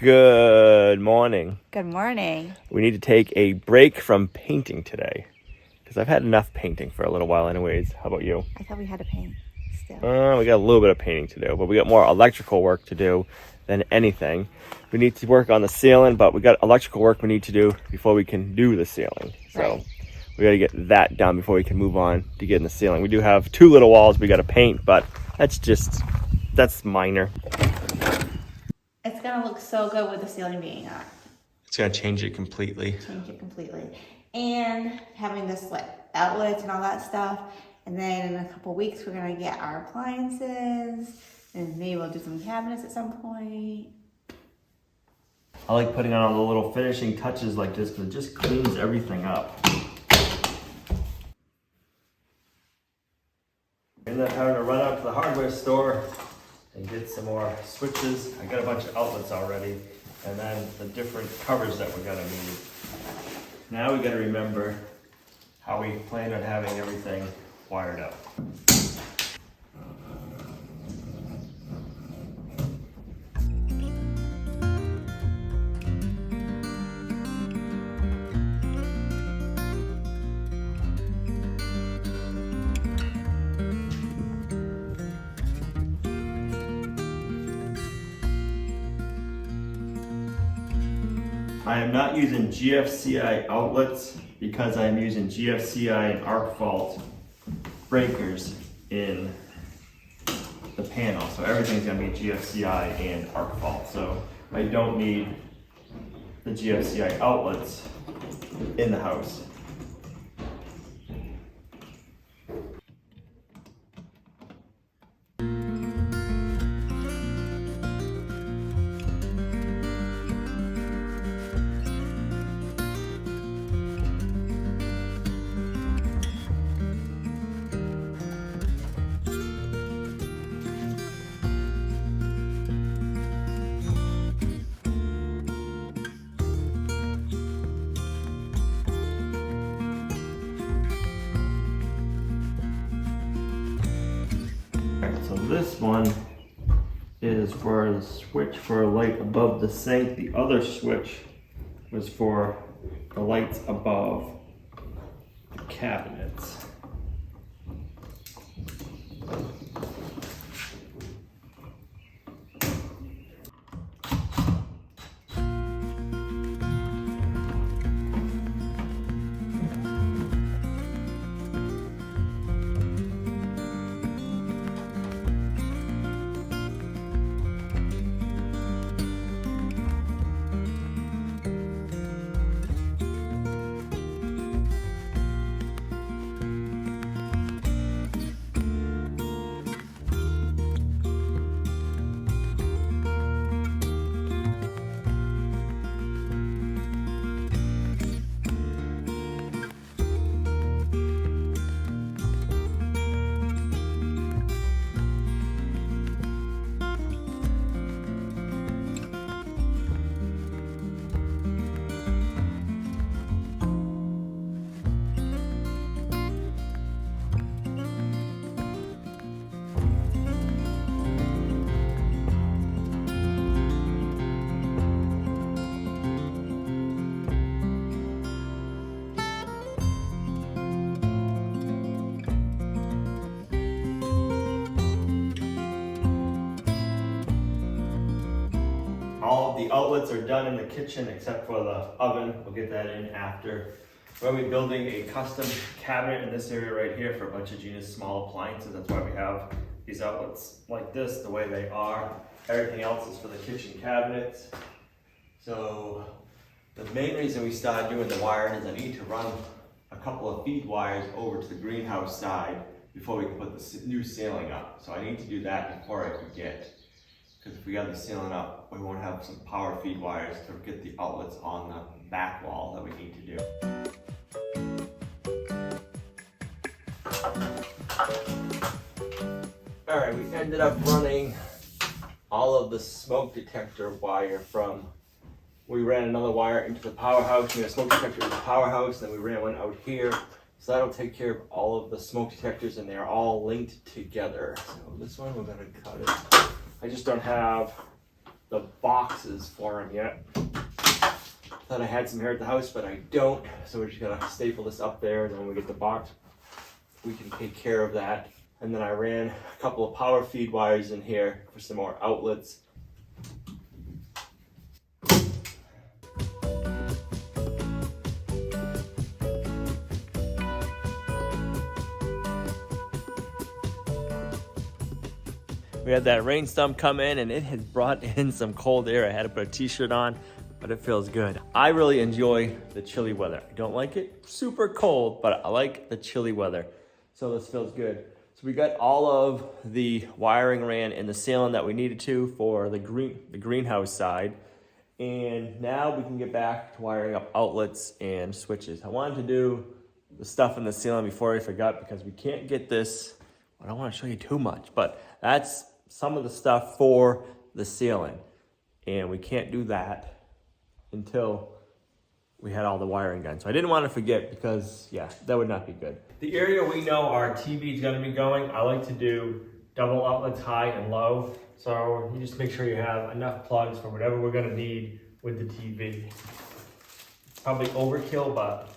Good morning. Good morning. We need to take a break from painting today because I've had enough painting for a little while anyways. How about you? I thought we had to paint still. We got a little bit of painting to do, but we got more electrical work to do than anything. We need to work on the ceiling, but we got electrical work we need to do before we can do the ceiling. So Right. we got to get that done before we can move on to getting the ceiling. We do have 2 little walls we got to paint, but that's minor. It's gonna look so good with the ceiling being up. It's going to change it completely. Change it completely. And having this like outlets and all that stuff. And then in a couple weeks we're gonna get our appliances. And maybe we'll do some cabinets at some point. I like putting on all the little finishing touches like this because it just cleans everything up. Ended up having to run out to the hardware store and get some more switches. I got a bunch of outlets already, and then the different covers that we're gonna need. Now we gotta remember how we plan on having everything wired up. I am not using GFCI outlets because I'm using GFCI and arc fault breakers in the panel. So everything's gonna be GFCI and arc fault. So I don't need the GFCI outlets in the house. So this one is for the switch for a light above the sink. The other switch was for the lights above the cabinets. All of the outlets are done in the kitchen except for the oven. We'll get that in after. We're going to be building a custom cabinet in this area right here for a bunch of Gina's small appliances. That's why we have these outlets like this, the way they are. Everything else is for the kitchen cabinets. So the main reason we started doing the wiring is I need to run a couple of feed wires over to the greenhouse side before we can put the new ceiling up. So I need to do that before I forget. Because if we got the ceiling up, we won't have some power feed wires to get the outlets on the back wall that we need to do. All right, we ended up running all of the smoke detector wire from, we ran another wire into the powerhouse, we had a smoke detector in the powerhouse, then we ran one out here. So that'll take care of all of the smoke detectors and they're all linked together. So this one, we're gonna cut it. I just don't have the boxes for them yet. Thought I had some here at the house, but I don't. So we're just gonna staple this up there, and then when we get the box, we can take care of that. And then I ran a couple of power feed wires in here for some more outlets. We had that rainstorm come in and it has brought in some cold air. I had to put a t-shirt on, but it feels good. I really enjoy the chilly weather. I don't like it super cold, but I like the chilly weather. So this feels good. So we got all of the wiring ran in the ceiling that we needed to for the greenhouse side. And now we can get back to wiring up outlets and switches. I wanted to do the stuff in the ceiling before I forgot because we can't get this. I don't want to show you too much, but that's some of the stuff for the ceiling. And we can't do that until we had all the wiring done. So I didn't want to forget because, yeah, that would not be good. The area we know our TV is going to be going, I like to do double outlets high and low. So you just make sure you have enough plugs for whatever we're going to need with the TV. Probably overkill, but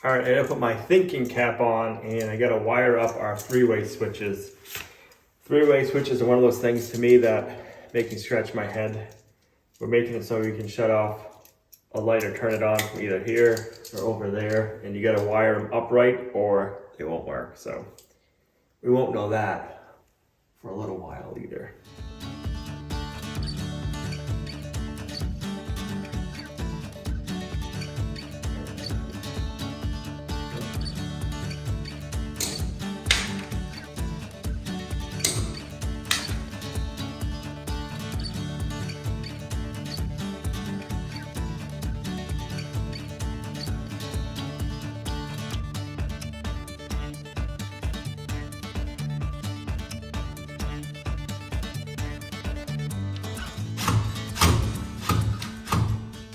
all right, I gotta put my thinking cap on and I gotta wire up our three-way switches. Three-way switches are one of those things to me that make me scratch my head. We're making it so you can shut off a light or turn it on from either here or over there, and you gotta wire them upright or they won't work. So we won't know that for a little while either.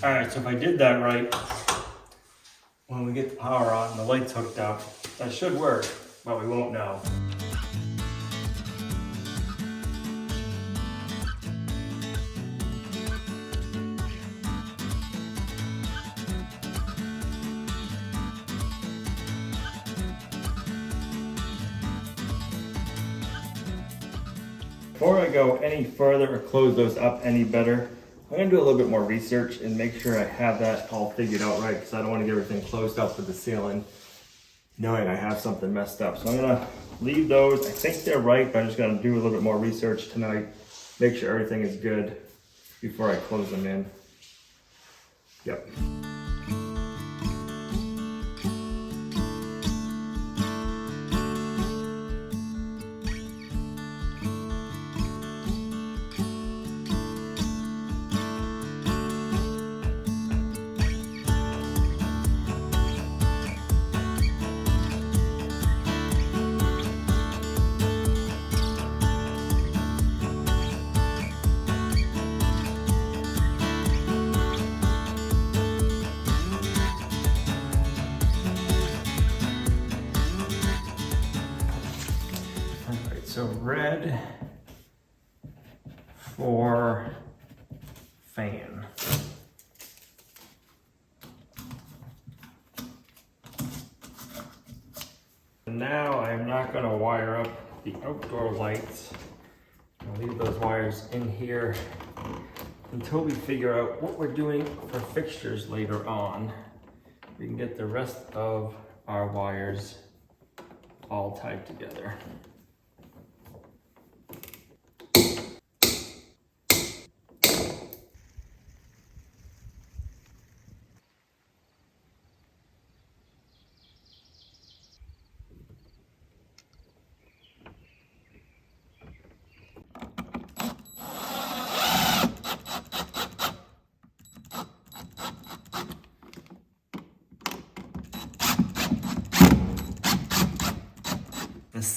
All right, so if I did that right, when we get the power on and the lights hooked up, that should work, but we won't know. Before I go any further or close those up any better, I'm gonna do a little bit more research and make sure I have that all figured out right, because I don't want to get everything closed up with the ceiling knowing I have something messed up. So I'm gonna leave those. I think they're right, but I'm just gonna do a little bit more research tonight, make sure everything is good before I close them in. Yep. So red for fan. Now I'm not going to wire up the outdoor lights. I'll leave those wires in here until we figure out what we're doing for fixtures later on. We can get the rest of our wires all tied together.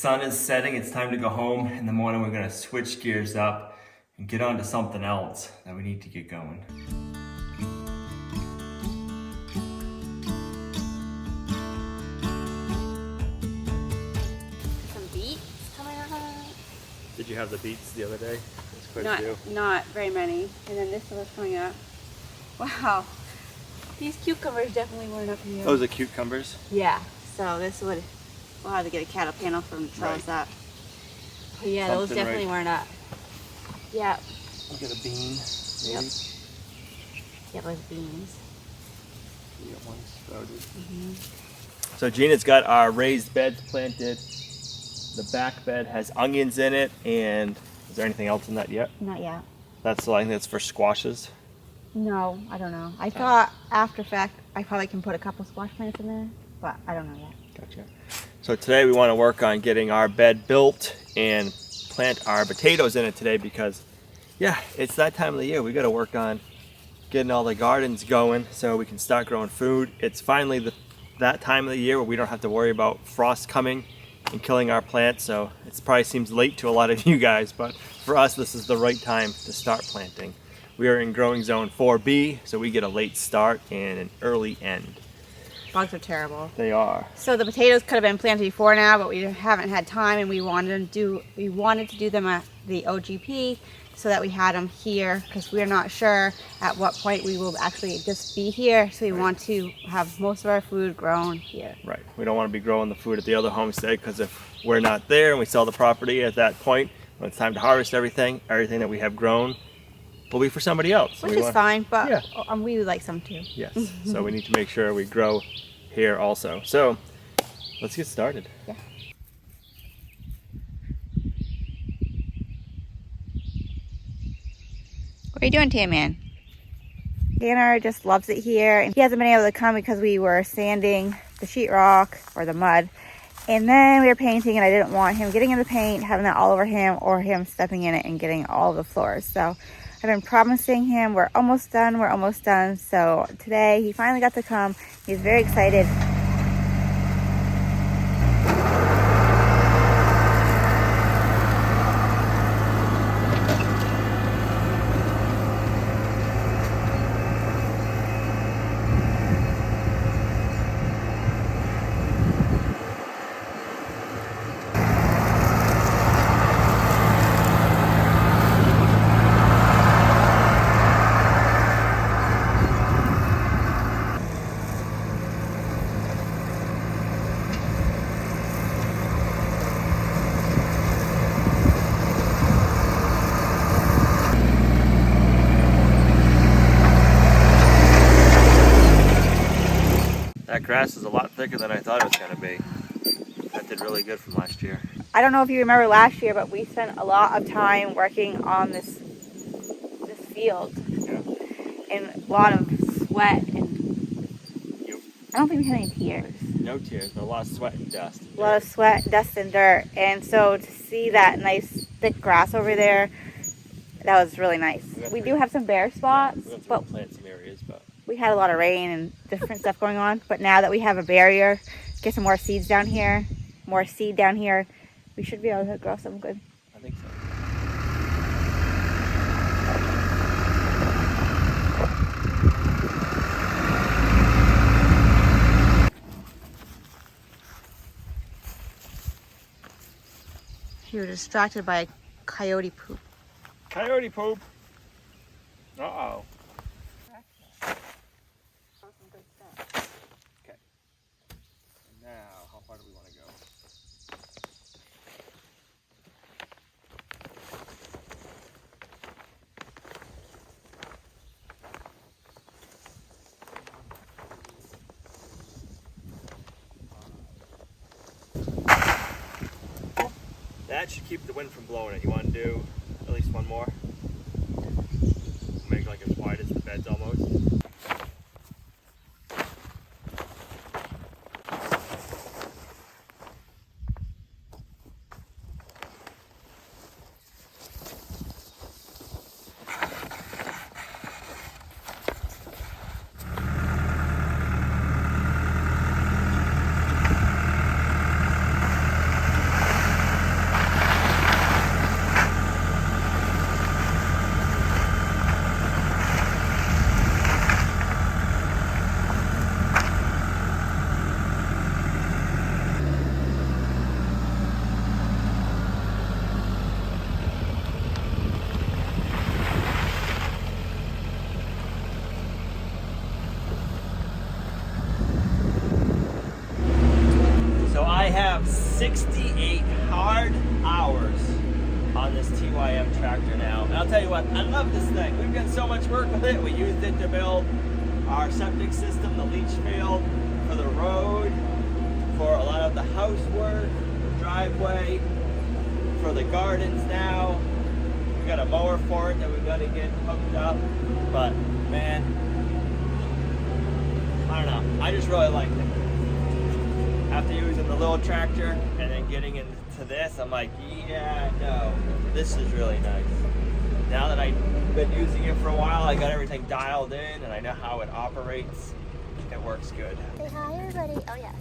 sun is setting, it's time to go home. In the morning, we're gonna switch gears up and get on to something else that we need to get going. Some beets coming out. Did you have the beets the other day? There's quite a few. Not very many. And then this one was coming up. Wow. These cucumbers definitely weren't up here. Those are cucumbers? Yeah. So this would, we'll have to get a cattle panel from to tell us that. But yeah, those definitely weren't up. Yeah. Look at a bean, maybe. Yep, those beans. We got one sprouted. So Gina's got our raised beds planted. The back bed has onions in it, and is there anything else in that yet? Not yet. That's the line that's for squashes. No, I don't know. I thought after fact I probably can put a couple squash plants in there, but I don't know yet. Gotcha. So today we want to work on getting our bed built and plant our potatoes in it today because, yeah, it's that time of the year. We got to work on getting all the gardens going so we can start growing food. It's finally that time of the year where we don't have to worry about frost coming and killing our plants. So it probably seems late to a lot of you guys, but for us, this is the right time to start planting. We are in growing zone 4B, so we get a late start and an early end. Bugs are terrible. They are. So the potatoes could have been planted before now, but we haven't had time, and we wanted to do them at the OGP so that we had them here because we're not sure at what point we will actually just be here. So we want to have most of our food grown here. Right. We don't want to be growing the food at the other homestead because if we're not there and we sell the property at that point, when it's time to harvest everything that we have grown will be for somebody else. Which is fine, but we would like some too. Yes. So we need to make sure we grow here also. So let's get started. Yeah. What are you doing, Tan Man? Tanner just loves it here, and he hasn't been able to come because we were sanding the sheetrock or the mud, and then we were painting, and I didn't want him getting in the paint, having that all over him, or him stepping in it and getting all of the floors. So I've been promising him we're almost done. So today he finally got to come. He's very excited. That grass is a lot thicker than I thought it was going to be. That did really good from last year. I don't know if you remember last year, but we spent a lot of time working on this field. Yeah. And a lot of sweat, and I don't think we had any tears. No tears, but a lot of sweat and dust. A lot of sweat, dust, and dirt. And so to see that nice thick grass over there, that was really nice. We do have some bare spots, but plant some areas, but we had a lot of rain and different stuff going on. But now that we have a barrier, get some more seeds down here, more seed down here, we should be able to grow some good. I think so. You were distracted by coyote poop. Coyote poop. Uh-oh. Okay. And now, how far do we want to go? That should keep the wind from blowing it. You want to do at least one more? Make like as wide as the beds almost. 68 hard hours on this TYM tractor now. And I'll tell you what, I love this thing. We've got so much work with it. We used it to build our septic system, the leach field, for the road, for a lot of the housework, the driveway, for the gardens now. We got a mower for it that we've got to get hooked up. But man, I don't know. I just really like it. After using the little tractor and then getting into this, I'm like, yeah, no, this is really nice. Now that I've been using it for a while, I got everything dialed in and I know how it operates. It works good. Say hi, everybody. Oh, yes.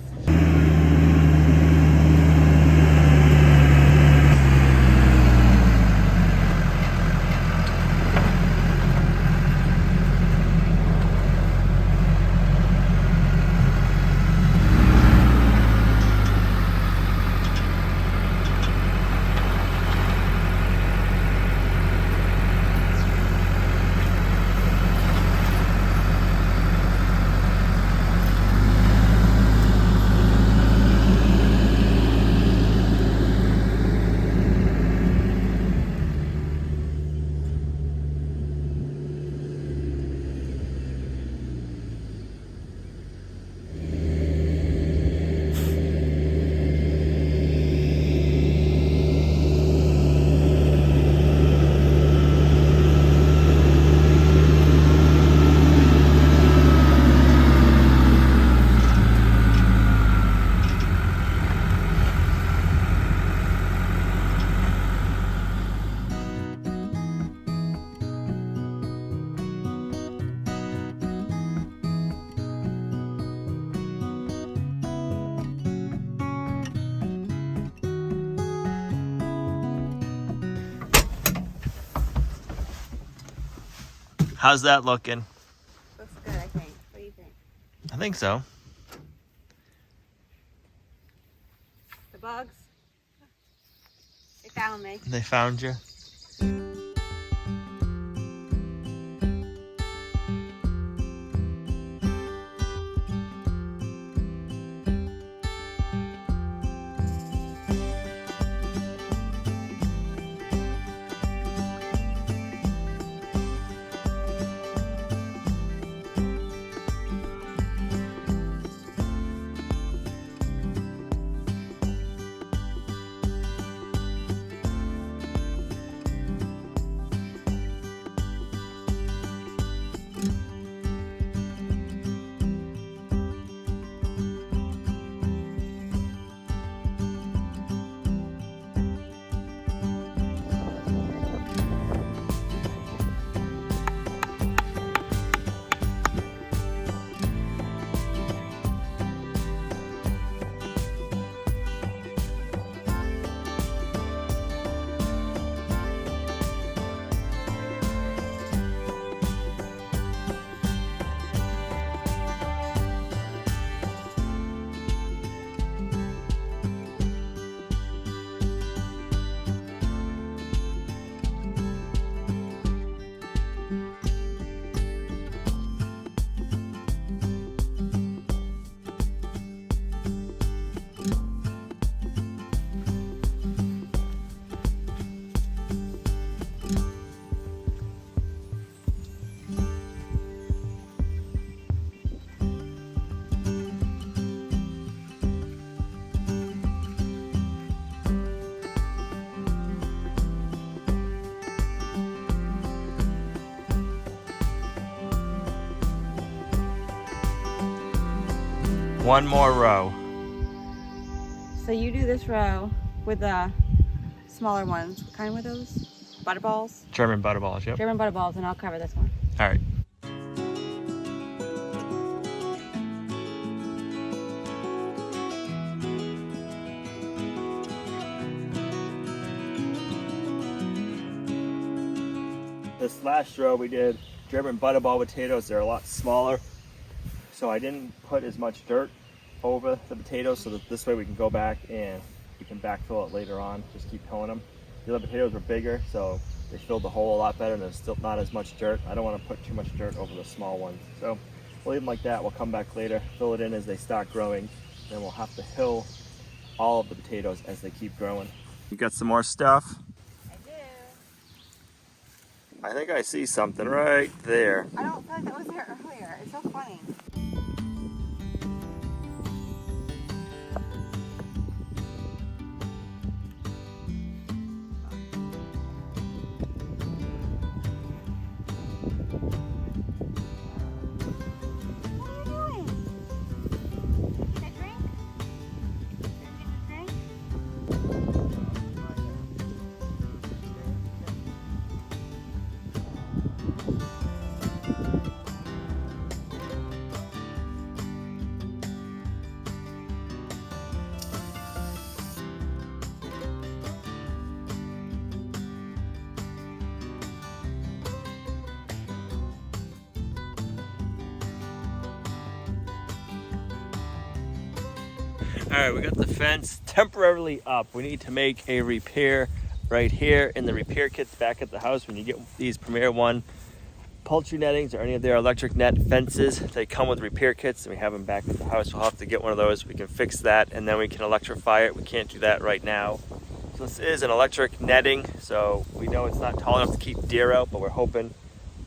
How's that looking? Looks good, I think. What do you think? I think so. The bugs? They found me. They found you? One more row. So you do this row with the smaller ones. What kind were those? Butterballs? German butterballs, yep. German butterballs, and I'll cover this one. All right. This last row we did German butterball potatoes. They're a lot smaller, so I didn't put as much dirt over the potatoes, so that this way we can go back and we can backfill it later on. Just keep hilling them. The other potatoes were bigger, so they filled the hole a lot better, and there's still not as much dirt. I don't want to put too much dirt over the small ones, so we'll leave them like that. We'll come back later, fill it in as they start growing, then we'll have to hill all of the potatoes as they keep growing. You got some more stuff? I do. I think I see something right there. I don't feel like that was there earlier. It's so funny. All right, we got the fence temporarily up. We need to make a repair right here in the repair kits back at the house. When you get these Premier One poultry nettings or any of their electric net fences, they come with repair kits, and we have them back at the house. We'll have to get one of those. We can fix that, and then we can electrify it. We can't do that right now. So this is an electric netting, so we know it's not tall enough to keep deer out, but we're hoping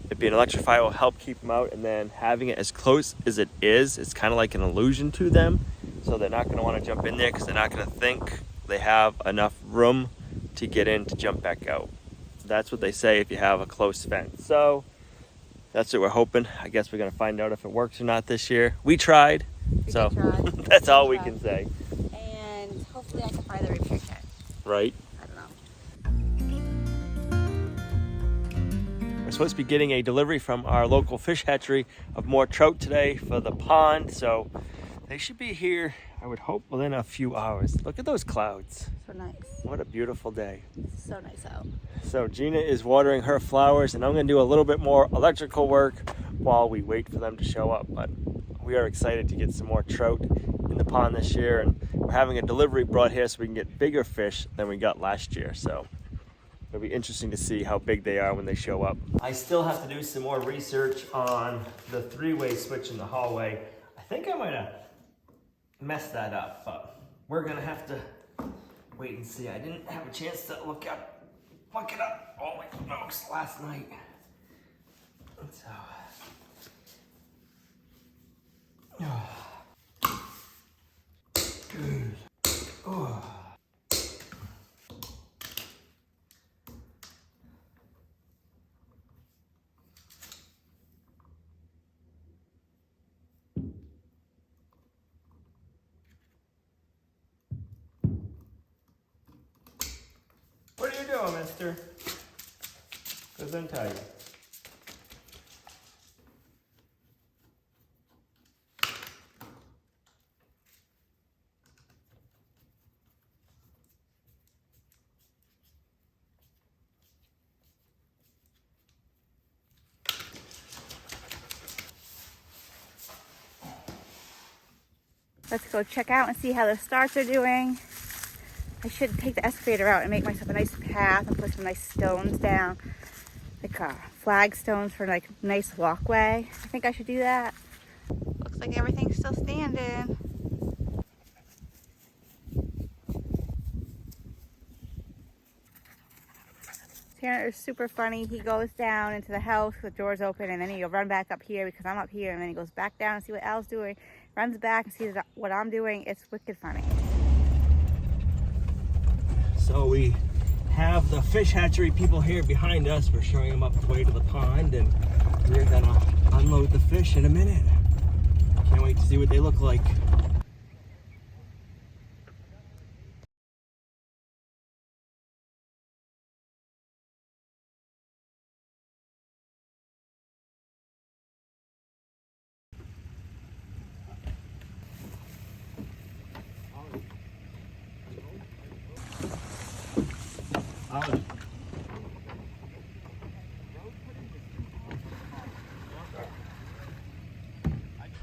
it being electrified will help keep them out. And then having it as close as it is, it's kind of like an illusion to them. So they're not going to want to jump in there because they're not going to think they have enough room to get in to jump back out. That's what they say if you have a close fence. So that's what we're hoping. I guess we're going to find out if it works or not this year. We tried. So that's all we can say. And hopefully I can find the repair kit. Right? I don't know. We're supposed to be getting a delivery from our local fish hatchery of more trout today for the pond. So they should be here, I would hope, within a few hours. Look at those clouds. So nice. What a beautiful day. So nice out. So Gina is watering her flowers, and I'm going to do a little bit more electrical work while we wait for them to show up. But we are excited to get some more trout in the pond this year, and we're having a delivery brought here so we can get bigger fish than we got last year. So it'll be interesting to see how big they are when they show up. I still have to do some more research on the three-way switch in the hallway. I think I might have messed that up, but we're gonna have to wait and see. I didn't have a chance to look it up, oh my smokes, last night. So, oh. What are you doing, mister? Because I'm tired. Let's go check out and see how the starts are doing. I should take the excavator out and make myself a nice path and put some nice stones down, like flagstones for like nice walkway. I think I should do that. Looks like everything's still standing. Tanner is super funny. He goes down into the house with doors open, and then he'll run back up here because I'm up here, and then he goes back down and see what Al's doing, runs back and sees what I'm doing. It's wicked funny. So we have the fish hatchery people here behind us. We're showing them up the way to the pond, and we're gonna unload the fish in a minute. Can't wait to see what they look like.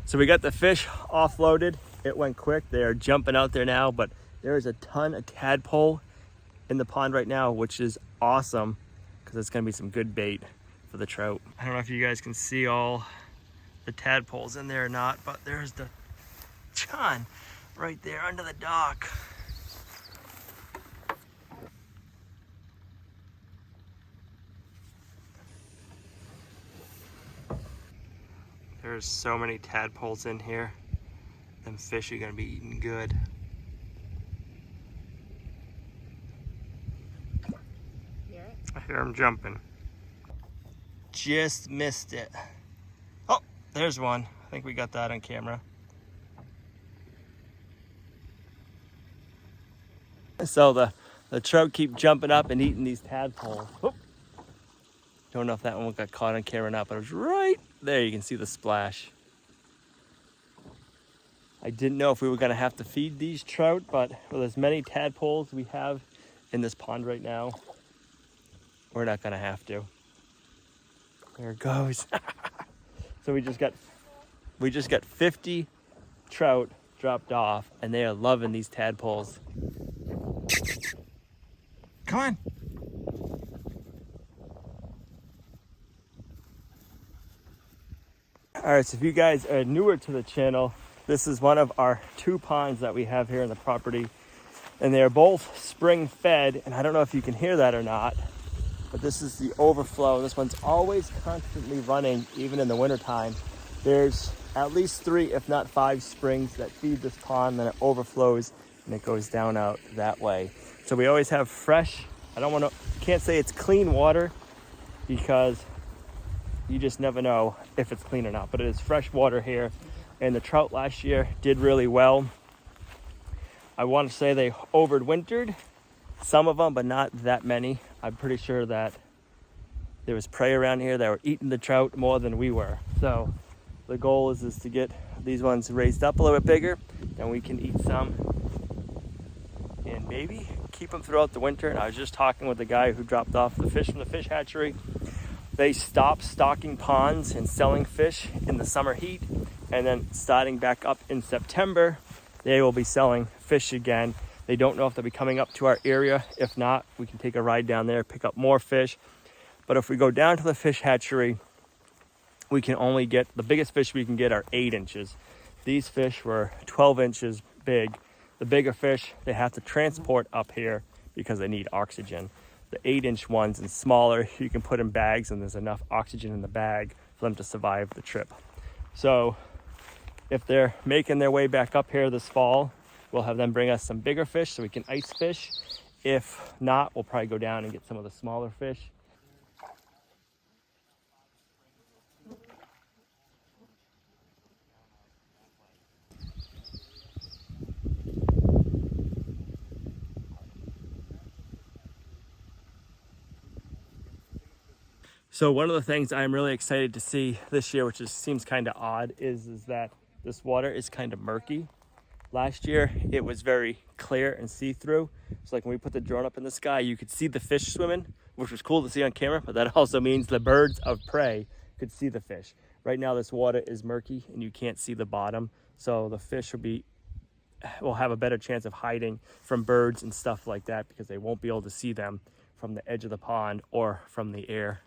So we got the fish offloaded. It went quick. They are jumping out there now, but there is a ton of tadpole in the pond right now, which is awesome because it's going to be some good bait for the trout. I don't know if you guys can see all the tadpoles in there or not, but there's the John right there under the dock. There's so many tadpoles in here. Them fish are gonna be eating good. Hear it? I hear them jumping. Just missed it. Oh, there's one. I think we got that on camera. So the trout keep jumping up and eating these tadpoles. Oh. Don't know if that one got caught on camera or not, but it was right there. You can see the splash. I didn't know if we were gonna have to feed these trout, but with as many tadpoles we have in this pond right now, we're not gonna have to. There it goes. So we just got 50 trout dropped off, and they are loving these tadpoles. Come on. All right, so if you guys are newer to the channel, this is one of our 2 ponds that we have here on the property, and they are both spring fed, and I don't know if you can hear that or not, but this is the overflow. This one's always constantly running, even in the wintertime. There's at least 3, if not 5 springs that feed this pond, then it overflows and it goes down out that way. So we always have fresh, can't say it's clean water because you just never know if it's clean or not, but it is fresh water here. And the trout last year did really well. I want to say they overwintered, some of them, but not that many. I'm pretty sure that there was prey around here that were eating the trout more than we were. So the goal is to get these ones raised up a little bit bigger, then we can eat some and maybe keep them throughout the winter. And I was just talking with the guy who dropped off the fish from the fish hatchery. They stopped stocking ponds and selling fish in the summer heat, and then starting back up in September, they will be selling fish again. They don't know if they'll be coming up to our area. If not, we can take a ride down there, pick up more fish. But if we go down to the fish hatchery, we can only get, the biggest fish we can get are 8 inches. These fish were 12 inches big. The bigger fish, they have to transport up here because they need oxygen. The 8-inch ones and smaller, you can put in bags and there's enough oxygen in the bag for them to survive the trip. So if they're making their way back up here this fall, we'll have them bring us some bigger fish so we can ice fish. If not, we'll probably go down and get some of the smaller fish. So one of the things I'm really excited to see this year, which seems kind of odd, is that this water is kind of murky. Last year, it was very clear and see-through. So like when we put the drone up in the sky, you could see the fish swimming, which was cool to see on camera, but that also means the birds of prey could see the fish. Right now, this water is murky and you can't see the bottom. So the fish will have a better chance of hiding from birds and stuff like that because they won't be able to see them from the edge of the pond or from the air.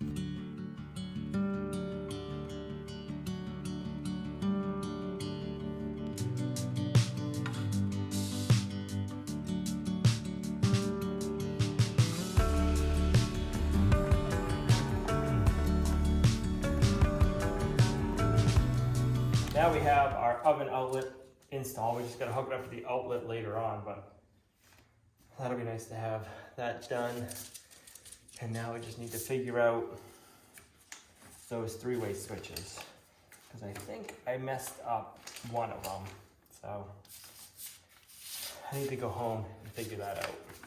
Now we have our oven outlet installed. We just got to hook it up to the outlet later on, but that'll be nice to have that done. And now we just need to figure out those 3-way switches, because I think I messed up one of them. So I need to go home and figure that out.